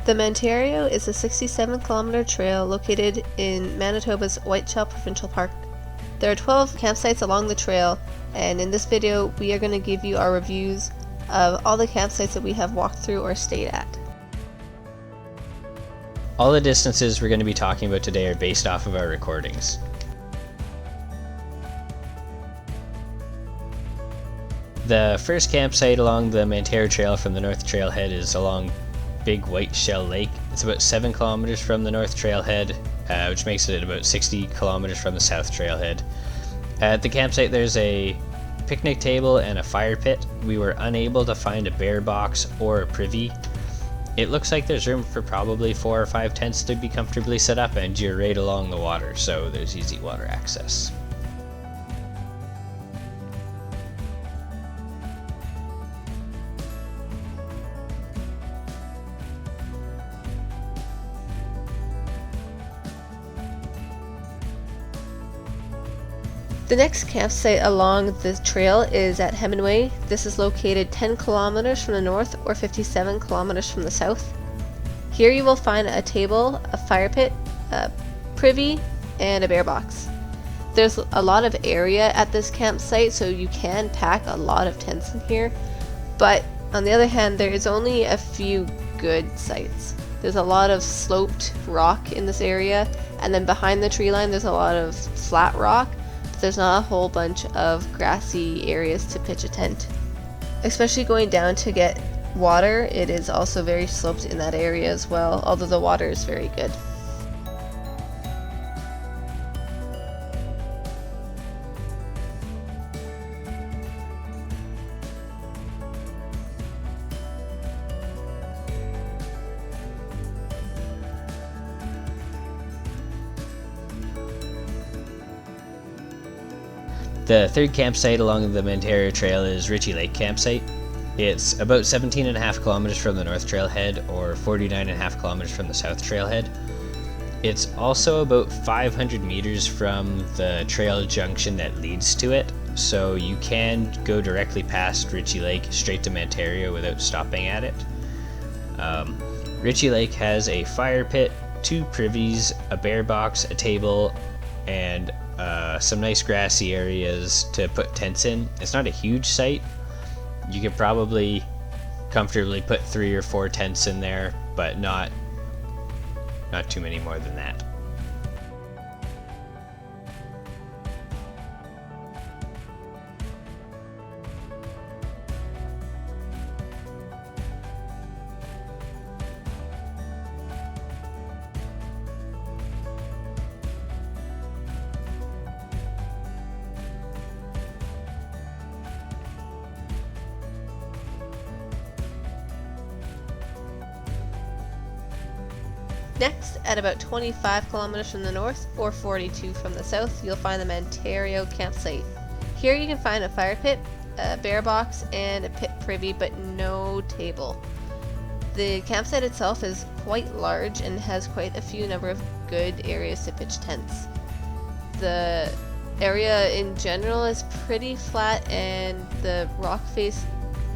The Mantario is a 67-kilometer trail located in Manitoba's Whiteshell Provincial Park. There are 12 campsites along the trail, and in this video we are going to give you our reviews of all the campsites that we have walked through or stayed at. All the distances we're going to be talking about today are based off of our recordings. The first campsite along the Mantario Trail from the North Trailhead is along Big Whiteshell Lake. It's about 7 kilometers from the North Trailhead, which makes it about 60 kilometers from the South Trailhead. At the campsite there's a picnic table and a fire pit. We were unable to find a bear box or a privy. It looks like there's room for probably 4 or 5 tents to be comfortably set up, and you're right along the water, so there's easy water access. The next campsite along the trail is at Hemenway. This is located 10 kilometers from the north or 57 kilometers from the south. Here you will find a table, a fire pit, a privy, and a bear box. There's a lot of area at this campsite, so you can pack a lot of tents in here, but on the other hand there is only a few good sites. There's a lot of sloped rock in this area, and then behind the tree line there's a lot of flat rock. There's not a whole bunch of grassy areas to pitch a tent. Especially going down to get water, it is also very sloped in that area as well, although the water is very good. The third campsite along the Mantario Trail is Ritchey Lake Campsite. It's about 17.5 kilometers from the North Trailhead or 49.5 kilometers from the South Trailhead. It's also about 500 meters from the trail junction that leads to it, so you can go directly past Ritchey Lake straight to Mantario without stopping at it. Ritchey Lake has a fire pit, 2 privies, a bear box, a table, and some nice grassy areas to put tents in. It's not a huge site. You could probably comfortably put 3 or 4 tents in there, but not too many more than that. Next, at about 25 kilometers from the north or 42 from the south, you'll find the Mantario campsite. Here you can find a fire pit, a bear box, and a pit privy, but no table. The campsite itself is quite large and has quite a few number of good areas to pitch tents. The area in general is pretty flat, and the rock face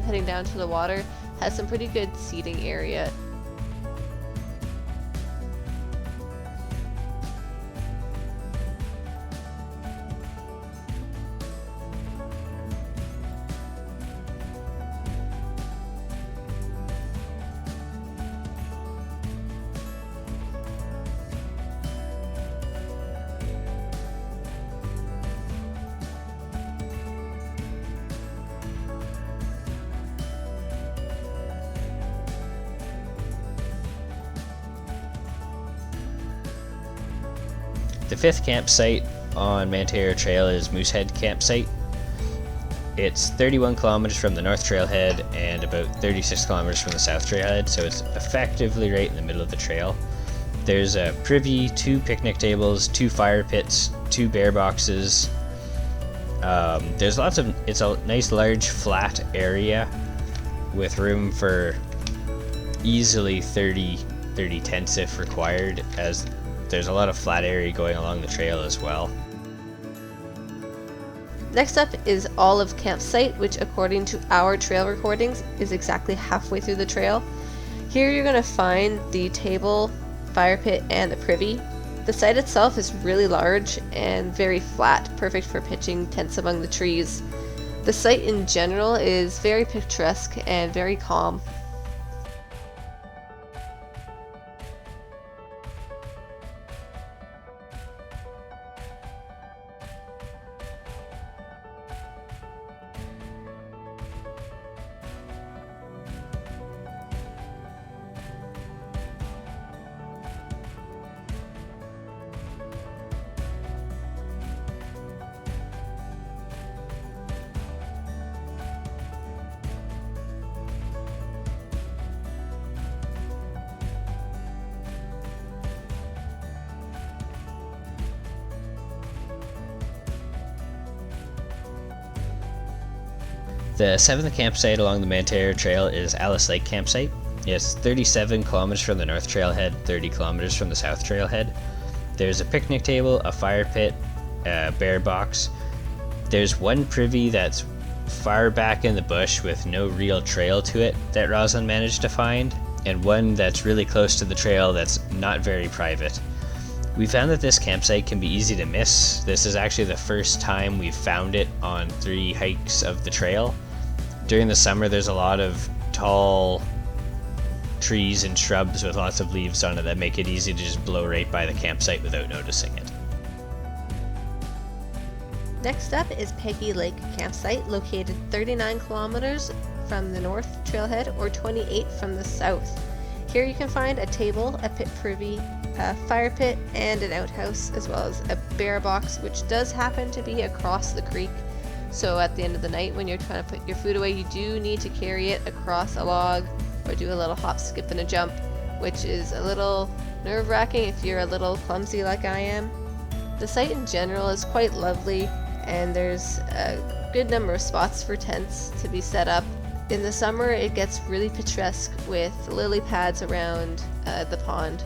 heading down to the water has some pretty good seating area. The fifth campsite on Mantario Trail is Moosehead Campsite. It's 31 kilometers from the North Trailhead and about 36 kilometers from the South Trailhead, so it's effectively right in the middle of the trail. There's a privy, 2 picnic tables, 2 fire pits, 2 bear boxes. It's a nice large flat area with room for easily 30 tents if required, as there's a lot of flat area going along the trail as well. Next up is Olive Campsite, which according to our trail recordings is exactly halfway through the trail. Here you're going to find the table, fire pit, and the privy. The site itself is really large and very flat, perfect for pitching tents among the trees. The site in general is very picturesque and very calm. The seventh campsite along the Mantario Trail is Alice Lake Campsite. It's 37 kilometers from the North Trailhead, 30 kilometers from the South Trailhead. There's a picnic table, a fire pit, a bear box. There's one privy that's far back in the bush with no real trail to it that Rosalind managed to find, and one that's really close to the trail that's not very private. We found that this campsite can be easy to miss. This is actually the first time we've found it on 3 hikes of the trail. During the summer, there's a lot of tall trees and shrubs with lots of leaves on it that make it easy to just blow right by the campsite without noticing it. Next up is Peggy Lake Campsite, located 39 kilometers from the North Trailhead or 28 from the south. Here you can find a table, a pit privy, a fire pit, and an outhouse, as well as a bear box, which does happen to be across the creek. So at the end of the night, when you're trying to put your food away, you do need to carry it across a log or do a little hop, skip, and a jump, which is a little nerve-wracking if you're a little clumsy like I am. The site in general is quite lovely, and there's a good number of spots for tents to be set up. In the summer, it gets really picturesque with lily pads around the pond.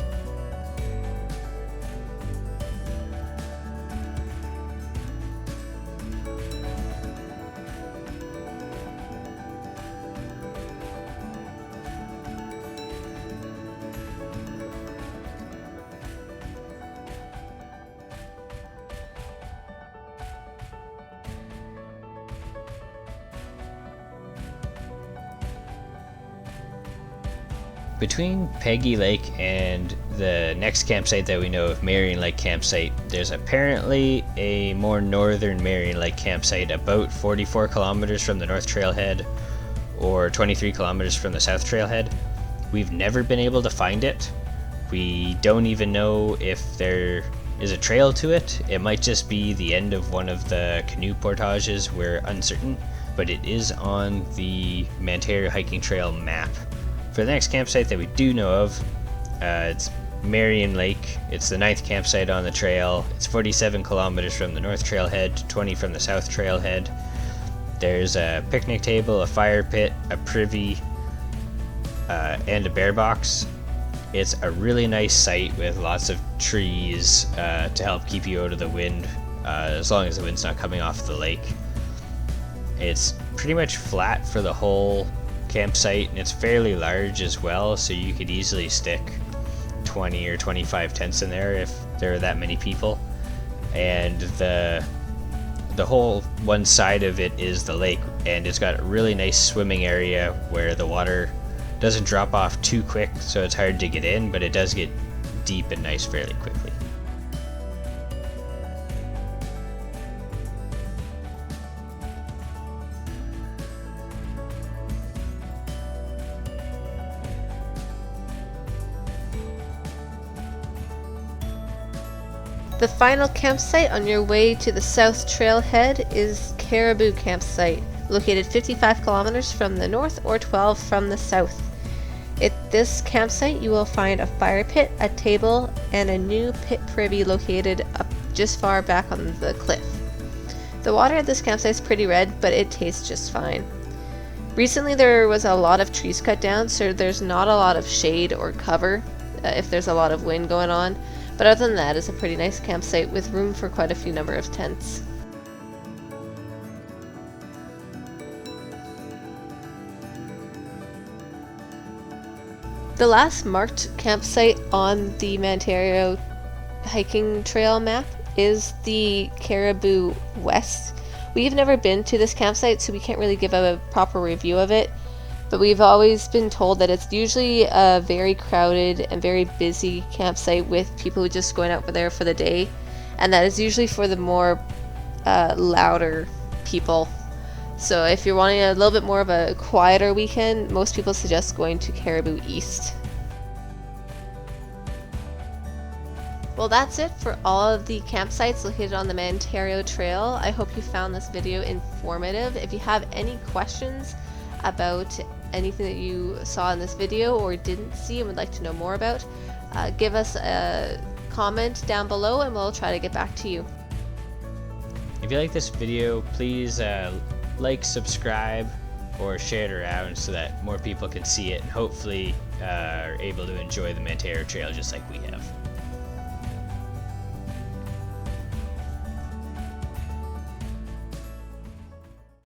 Between Peggy Lake and the next campsite that we know of, Marion Lake Campsite, there's apparently a more northern Marion Lake Campsite about 44 kilometers from the North Trailhead or 23 kilometers from the South Trailhead. We've never been able to find it. We don't even know if there is a trail to it. It might just be the end of one of the canoe portages, we're uncertain, but it is on the Mantario Hiking Trail map. For the next campsite that we do know of, it's Marion Lake. It's the 9th campsite on the trail. It's 47 kilometers from the North Trailhead, 20 from the South Trailhead. There's a picnic table, a fire pit, a privy, and a bear box. It's a really nice site with lots of trees to help keep you out of the wind, as long as the wind's not coming off the lake. It's pretty much flat for the whole campsite, and it's fairly large as well, so you could easily stick 20 or 25 tents in there if there are that many people. And the whole one side of it is the lake, and it's got a really nice swimming area where the water doesn't drop off too quick, so it's hard to get in, but it does get deep and nice fairly quickly. The final campsite on your way to the South Trailhead is Caribou Campsite, located 55 kilometers from the north or 12 from the south. At this campsite, you will find a fire pit, a table, and a new pit privy located up just far back on the cliff. The water at this campsite is pretty red, but it tastes just fine. Recently, there was a lot of trees cut down, so there's not a lot of shade or cover if there's a lot of wind going on. But other than that, it's a pretty nice campsite with room for quite a few number of tents. The The last marked campsite on the Mantario hiking trail map is the Caribou West. We've never been to this campsite, so we can't really give a proper review of it, but we've always been told that it's usually a very crowded and very busy campsite with people just going out there for the day, and that is usually for the more louder people. So if you're wanting a little bit more of a quieter weekend, most people suggest going to Caribou East. Well, that's it for all of the campsites located on the Mantario Trail. I hope you found this video informative. If you have any questions about anything that you saw in this video or didn't see and would like to know more about, give us a comment down below and we'll try to get back to you. If you like this video, please like, subscribe, or share it around so that more people can see it and hopefully are able to enjoy the Mantario Trail just like we have.